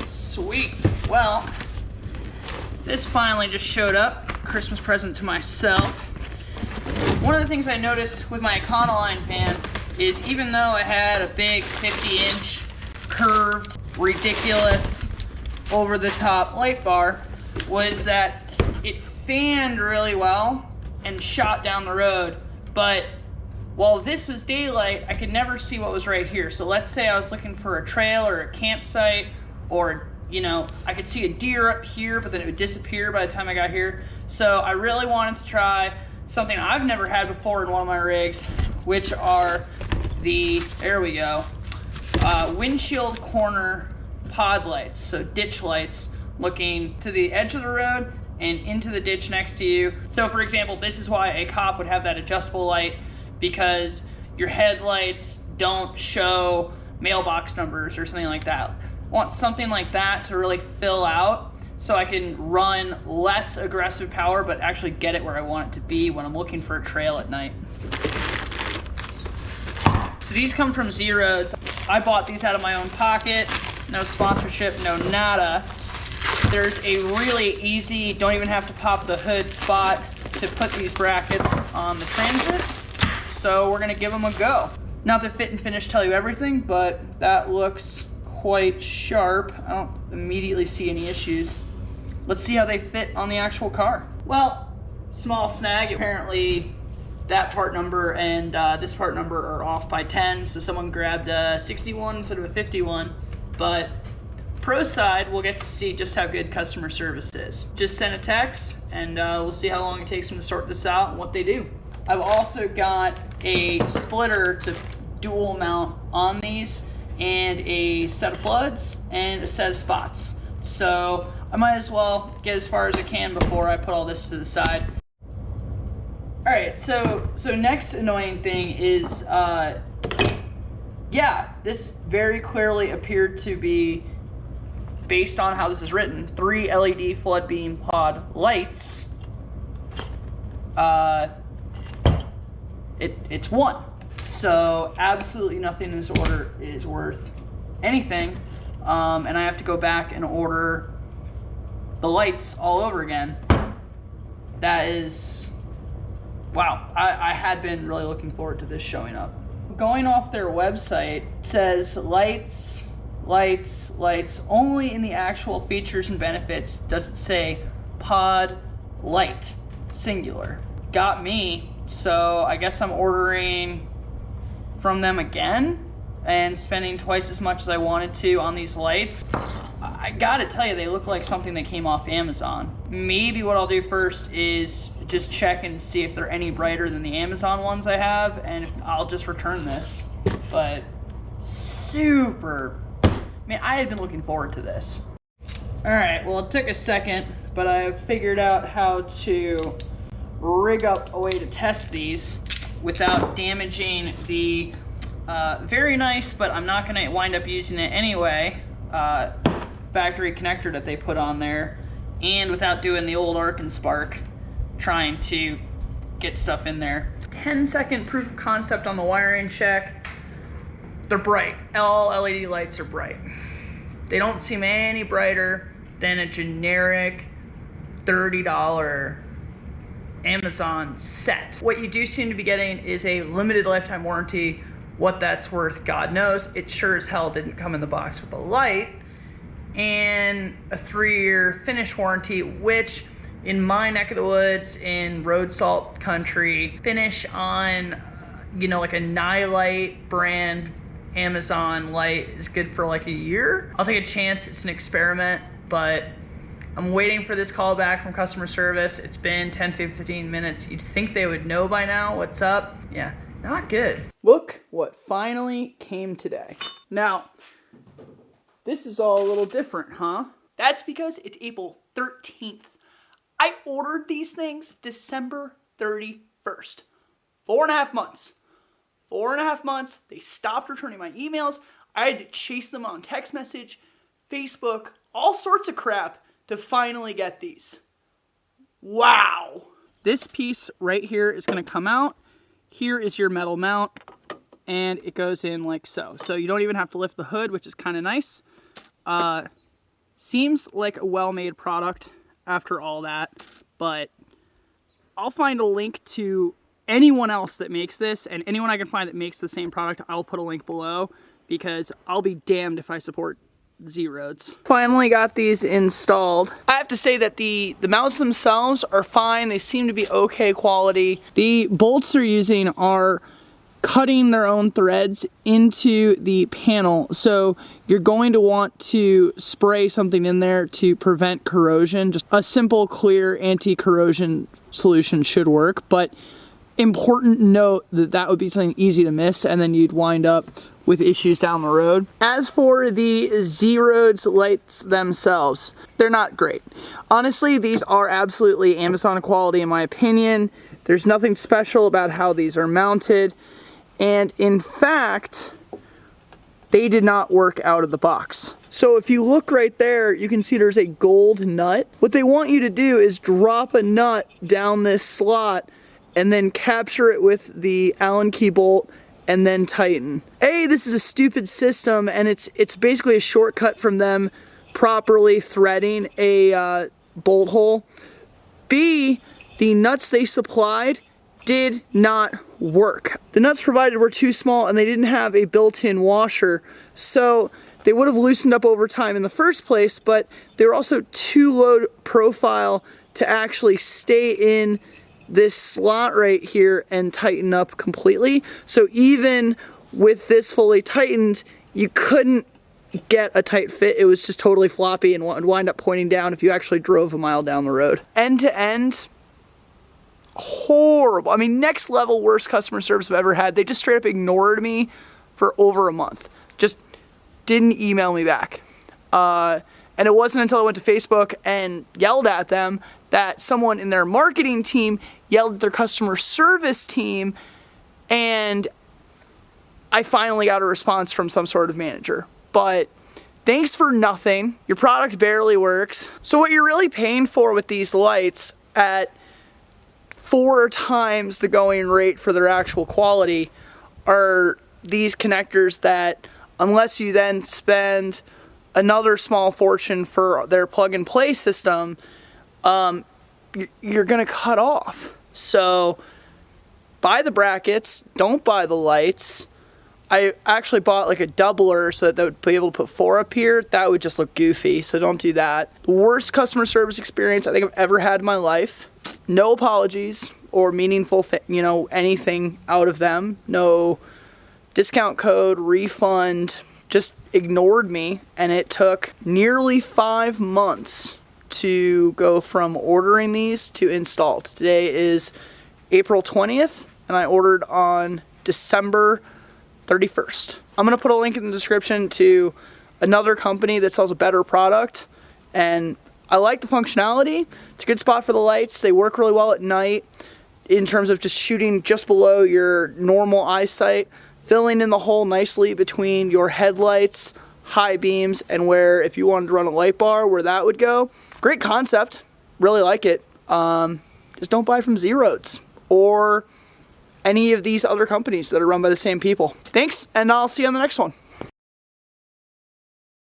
Sweet. Well, this finally just showed up. Christmas present to myself. One of the things I noticed with my Econoline van is even though I had a big 50-inch curved, ridiculous, over-the-top light bar, was that it fanned really well and shot down the road. But while this was daylight, I could never see what was right here. So let's say I was looking for a trail or a campsite, or you know, I could see a deer up here, but then it would disappear by the time I got here. So I really wanted to try something I've never had before in one of my rigs, which are the, there we go, windshield corner pod lights. So ditch lights looking to the edge of the road and into the ditch next to you. So for example, this is why a cop would have that adjustable light, because your headlights don't show mailbox numbers or something like that. I want something like that to really fill out so I can run less aggressive power but actually get it where I want it to be when I'm looking for a trail at night. So these come from ZROADZ. I bought these out of my own pocket. No sponsorship, no nada. There's a really easy, don't even have to pop the hood spot to put these brackets on the Transit. So we're gonna give them a go. Not that fit and finish tell you everything, but that looks quite sharp. I don't immediately see any issues. Let's see how they fit on the actual car. Well, small snag. Apparently that part number and this part number are off by 10, so someone grabbed a 61 instead of a 51. But pro side, we'll get to see just how good customer service is. Just send a text and we'll see how long it takes them to sort this out and what they do. I've also got a splitter to dual mount on these, and a set of floods and a set of spots. So I might as well get as far as I can before I put all this to the side. All right, so next annoying thing is, yeah, this very clearly appeared to be, based on how this is written, 3 LED flood beam pod lights. It's 1. So absolutely nothing in this order is worth anything. And I have to go back and order the lights all over again. That is, wow. I had been really looking forward to this showing up. Going off their website, it says lights, lights, lights. Only in the actual features and benefits does it say pod light, singular. Got me. So I guess I'm ordering from them again and spending twice as much as I wanted to on these lights. I gotta tell you, they look like something that came off Amazon. Maybe what I'll do first is just check and see if they're any brighter than the Amazon ones I have, and I'll just return this. But super, man, I had been looking forward to this. All right, well, it took a second, but I've figured out how to rig up a way to test these without damaging the very nice, but I'm not gonna wind up using it anyway, factory connector that they put on there, and without doing the old arc and spark, trying to get stuff in there. 10-second proof of concept on the wiring check. They're bright. All LED lights are bright. They don't seem any brighter than a generic $30 Amazon set. What you do seem to be getting is a limited lifetime warranty. What that's worth, God knows. It sure as hell didn't come in the box with a light, and a 3-year finish warranty, which in my neck of the woods in road salt country, finish on, you know, like a Nylite brand Amazon light is good for like a year. I'll take a chance. It's an experiment, but I'm waiting for this call back from customer service. It's been 10-15 minutes. You'd think they would know by now what's up. Yeah, not good. Look what finally came today. Now, this is all a little different, huh? That's because it's April 13th. I ordered these things December 31st. 4.5 months. 4.5 months. They stopped returning my emails. I had to chase them on text message, Facebook, all sorts of crap to finally get these. Wow. This piece right here is going to come out. Here is your metal mount, and it goes in like so. So you don't even have to lift the hood, which is kind of nice. Seems like a well-made product after all that, but I'll find a link to anyone else that makes this, and anyone I can find that makes the same product, I'll put a link below, because I'll be damned if I support ZROADZ. Finally got these installed. I have to say that the mounts themselves are fine. They seem to be okay quality. The bolts they're using are cutting their own threads into the panel, so you're going to want to spray something in there to prevent corrosion. Just a simple clear anti-corrosion solution should work, but important note that that would be something easy to miss, and then you'd wind up with issues down the road. As for the ZROADZ lights themselves, they're not great. Honestly, these are absolutely Amazon quality in my opinion. There's nothing special about how these are mounted. And in fact, they did not work out of the box. So if you look right there, you can see there's a gold nut. What they want you to do is drop a nut down this slot and then capture it with the Allen key bolt and then tighten. A, this is a stupid system, and it's basically a shortcut from them properly threading a bolt hole. B, the nuts they supplied did not work. The nuts provided were too small, and they didn't have a built-in washer, so they would have loosened up over time in the first place, but they were also too low profile to actually stay in this slot right here and tighten up completely. So even with this fully tightened, you couldn't get a tight fit. It was just totally floppy and would wind up pointing down if you actually drove a mile down the road. End to end, horrible. I mean, next level worst customer service I've ever had. They just straight up ignored me for over a month. Just didn't email me back. And it wasn't until I went to Facebook and yelled at them that someone in their marketing team yelled at their customer service team, and I finally got a response from some sort of manager. But thanks for nothing. Your product barely works. So what you're really paying for with these lights at 4 times the going rate for their actual quality are these connectors that, unless you then spend another small fortune for their plug-and-play system, you're gonna cut off. So buy the brackets, don't buy the lights. I actually bought like a doubler so that they would be able to put 4 up here. That would just look goofy, so don't do that. The worst customer service experience I think I've ever had in my life. No apologies or meaningful anything out of them. No discount code, refund. Just ignored me, and it took nearly 5 months to go from ordering these to installed. Today is April 20th, and I ordered on December 31st. I'm gonna put a link in the description to another company that sells a better product, and I like the functionality. It's a good spot for the lights. They work really well at night in terms of just shooting just below your normal eyesight, filling in the hole nicely between your headlights, high beams, and where, if you wanted to run a light bar, where that would go. Great concept. Really like it. Just don't buy from ZROADZ or any of these other companies that are run by the same people. Thanks, and I'll see you on the next one.